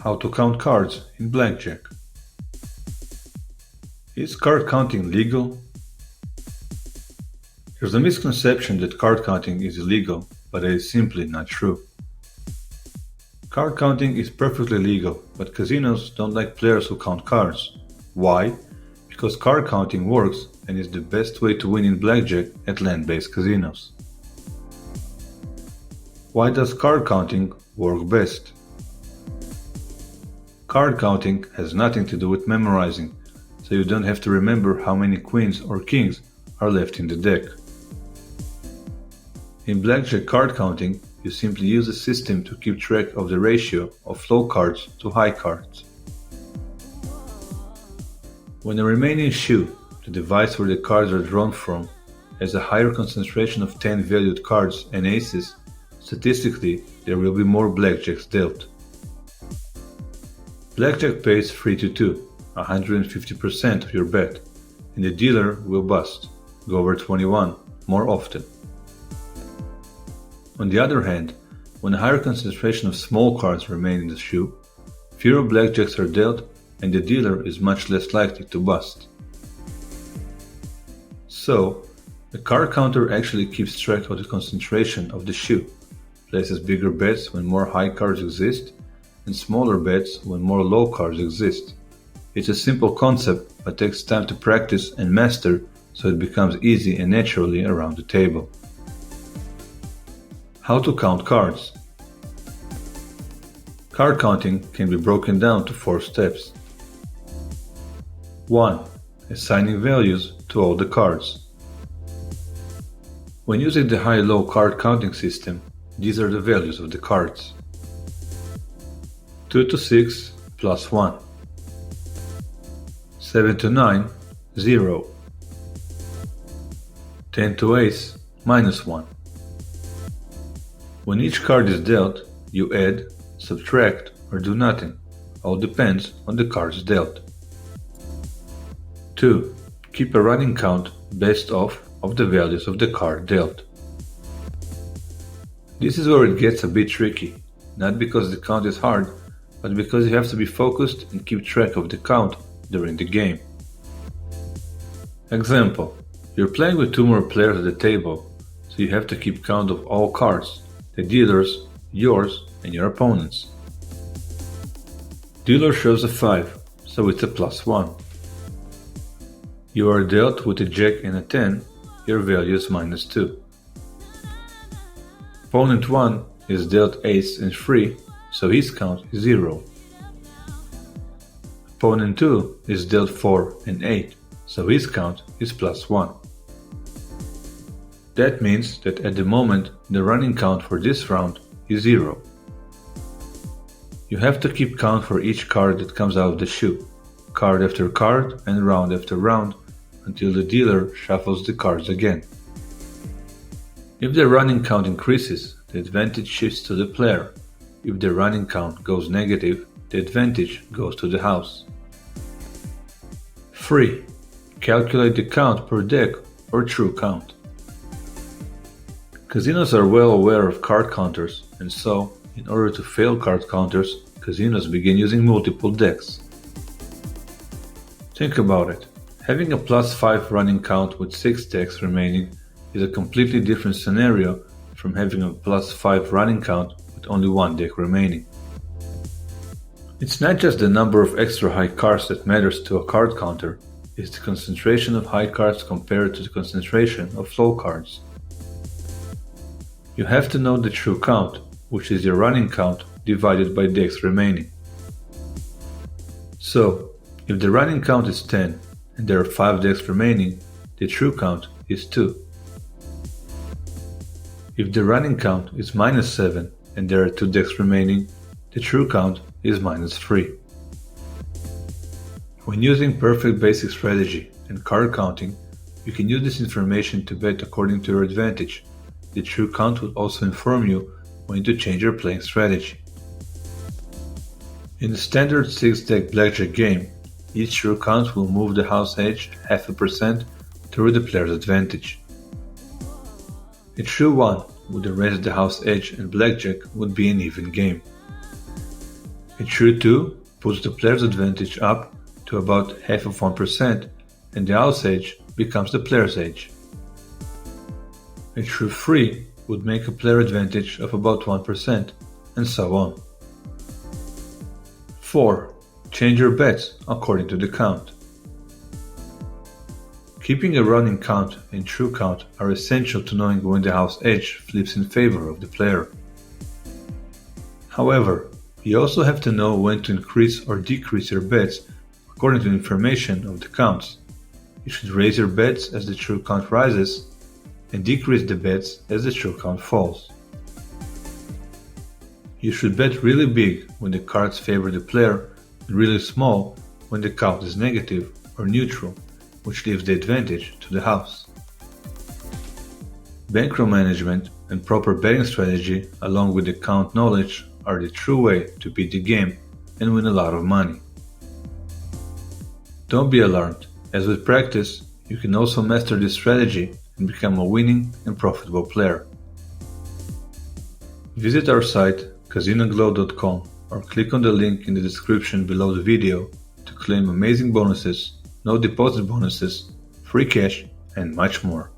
How to count cards in Blackjack. Is card counting legal? There's a misconception that card counting is illegal, but it is simply not true. Card counting is perfectly legal, but casinos don't like players who count cards. Why? Because card counting works and is the best way to win in Blackjack at land-based casinos. Why does card counting work best? Card counting has nothing to do with memorizing, so you don't have to remember how many queens or kings are left in the deck. In Blackjack card counting, you simply use a system to keep track of the ratio of low cards to high cards. When a remaining shoe, the device where the cards are drawn from, has a higher concentration of 10 valued cards and aces, statistically there will be more blackjacks dealt. Blackjack pays 3 to 2, 150% of your bet, and the dealer will bust, go over 21, more often. On the other hand, when a higher concentration of small cards remain in the shoe, fewer blackjacks are dealt and the dealer is much less likely to bust. So, the card counter actually keeps track of the concentration of the shoe, places bigger bets when more high cards exist, and smaller bets when more low cards exist. It's a simple concept but takes time to practice and master, so it becomes easy and naturally around the table. How to count cards. Card counting can be broken down to 4 steps. 1. Assigning values to all the cards. When using the high-low card counting system, these are the values of the cards. 2 to 6 plus 1. 7 to 9, 0. 10 to ace, minus 1. When each card is dealt, you add, subtract, or do nothing. All depends on the cards dealt. 2. Keep a running count based off of the values of the card dealt. This is where it gets a bit tricky, not because the count is hard, but because you have to be focused and keep track of the count during the game. Example: you're playing with 2 more players at the table, so you have to keep count of all cards, the dealer's, yours, and your opponent's. Dealer shows a 5, so it's a plus 1. You are dealt with a jack and a 10, your value is minus 2. Opponent 1 is dealt ace and 3, so his count is 0. Opponent 2 is dealt 4 and 8, so his count is plus 1. That means that at the moment the running count for this round is 0. You have to keep count for each card that comes out of the shoe, card after card and round after round, until the dealer shuffles the cards again. If the running count increases, the advantage shifts to the player. If the running count goes negative, the advantage goes to the house. 3. Calculate the count per deck or true count. Casinos are well aware of card counters, and so, in order to fail card counters, casinos begin using multiple decks. Think about it. Having a plus 5 running count with 6 decks remaining is a completely different scenario from having a plus 5 running count with only 1 deck remaining. It's not just the number of extra high cards that matters to a card counter, it's the concentration of high cards compared to the concentration of low cards. You have to know the true count, which is your running count divided by decks remaining. So, if the running count is 10 and there are 5 decks remaining, the true count is 2. If the running count is minus 7 and there are 2 decks remaining, the true count is minus 3. When using perfect basic strategy and card counting, you can use this information to bet according to your advantage. The true count will also inform you when to change your playing strategy. In the standard 6-deck blackjack game, each true count will move the house edge 0.5% toward the player's advantage. A true 1 would erase the house edge and blackjack would be an even game. A true 2 puts the player's advantage up to about half of 1%, and the house age becomes the player's age. A true 3 would make a player advantage of about 1%, and so on. 4. Change your bets according to the count. Keeping a running count and true count are essential to knowing when the house edge flips in favor of the player. However, you also have to know when to increase or decrease your bets according to the information of the counts. You should raise your bets as the true count rises and decrease the bets as the true count falls. You should bet really big when the cards favor the player and really small when the count is negative or neutral, which leaves the advantage to the house. Bankroll management and proper betting strategy along with the count knowledge are the true way to beat the game and win a lot of money. Don't be alarmed, as with practice, you can also master this strategy and become a winning and profitable player. Visit our site CasinoGlow.com or click on the link in the description below the video to claim amazing bonuses, no deposit bonuses, free cash, and much more.